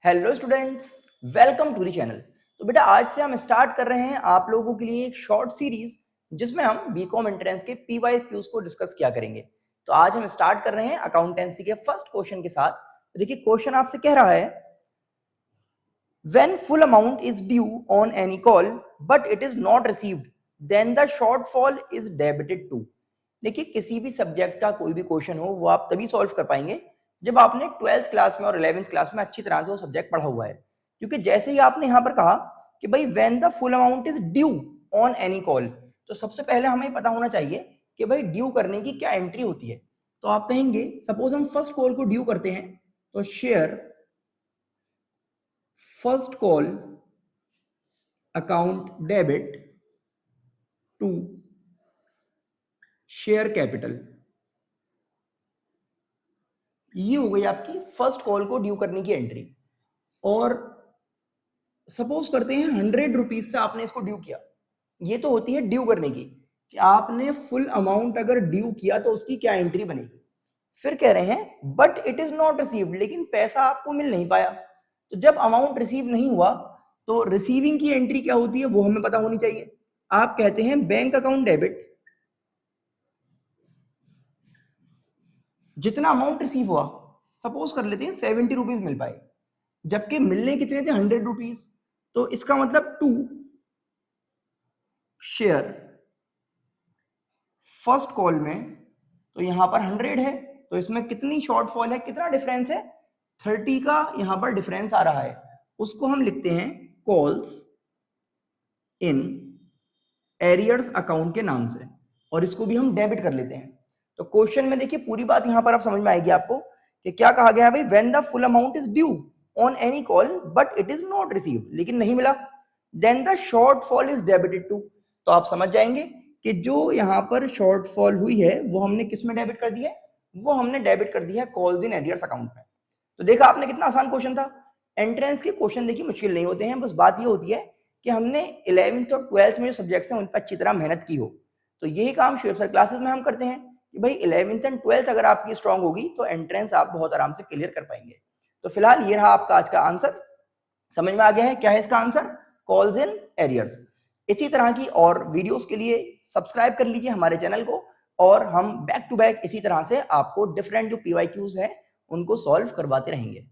Hello students, welcome to the channel. तो बेटा आज से हम स्टार्ट कर रहे हैं आप लोगों के लिए एक शॉर्ट सीरीज जिसमें हम बीकॉम एंट्रेंस के पीवाईक्यूज को डिस्कस किया करेंगे। तो आज हम स्टार्ट कर रहे हैं अकाउंटेंसी के फर्स्ट क्वेश्चन के साथ। तो देखिए क्वेश्चन आपसे कह रहा है when full amount is due on any call but it is not received then the shortfall is debited to. देखिए किसी भी सब्जेक्ट का कोई भी क्वेश्चन हो वो आप तभी सॉल्व कर पाएंगे जब आपने 12th क्लास में और 11th क्लास में अच्छी तरह से वो सब्जेक्ट पढ़ा हुआ है। क्योंकि जैसे ही आपने यहां पर कहा कि भाई when the full amount is due on any call, तो सबसे पहले हमें पता होना चाहिए कि भाई ड्यू करने की क्या एंट्री होती है। तो आप कहेंगे सपोज हम फर्स्ट कॉल को ड्यू करते हैं तो share first call account debit to share capital. ये हो गई आपकी फर्स्ट कॉल को ड्यू करने की एंट्री। और सपोज करते हैं 100 रुपीज से आपने इसको ड्यू किया। ये तो होती है ड्यू करने की कि आपने फुल अमाउंट अगर ड्यू किया तो उसकी क्या एंट्री बनेगी। फिर कह रहे हैं but it is not received, लेकिन पैसा आपको मिल नहीं पाया। तो जब अमाउंट रिसीव नहीं हुआ तो रिसीविंग की एंट्री क्या होती है वो हमें पता होनी चाहिए। आप कहते हैं बैंक अकाउंट डेबिट, जितना अमाउंट रिसीव हुआ सपोज कर लेते हैं 70 रुपीज मिल पाए, जबकि मिलने कितने थे 100 रुपीज। तो इसका मतलब टू शेयर फर्स्ट कॉल में, तो यहां पर 100 है तो इसमें कितनी शॉर्टफॉल है, कितना डिफरेंस है, 30 का यहां पर डिफरेंस आ रहा है। उसको हम लिखते हैं कॉल्स इन एरियर्स अकाउंट के नाम से, और इसको भी हम डेबिट कर लेते हैं। तो क्वेश्चन में देखिए पूरी बात यहां पर आप समझ में आएगी आपको कि क्या कहा गया है भाई when the full amount is due on any call but it is not received, लेकिन नहीं मिला, then the shortfall is debited to. तो आप समझ जाएंगे कि जो यहां पर शॉर्टफॉल हुई है वो हमने किस में डेबिट कर दी है, वो हमने डेबिट कर दिया है कॉल्स इन एरियर्स अकाउंट में। तो देखा आपने कितना आसान क्वेश्चन था। एंट्रेंस के क्वेश्चन देखिए मुश्किल नहीं होते हैं, बस बात ये होती है कि हमने 11th और 12th में जो सब्जेक्ट्स हैं उन पर अच्छी तरह मेहनत की हो। तो यही काम शेर सर क्लासेस में हम करते हैं कि भाई 11th एंड 12th अगर आपकी स्ट्रांग होगी तो एंट्रेंस आप बहुत आराम से क्लियर कर पाएंगे। तो फिलहाल ये रहा आपका आज का आंसर। समझ में आ गया है क्या है इसका आंसर, कॉल्स इन एरियर्स। इसी तरह की और वीडियोस के लिए सब्सक्राइब कर लीजिए हमारे चैनल को, और हम बैक टू बैक इसी तरह से आपको डिफरेंट जो पीवाईक्यूज है उनको सॉल्व करवाते रहेंगे।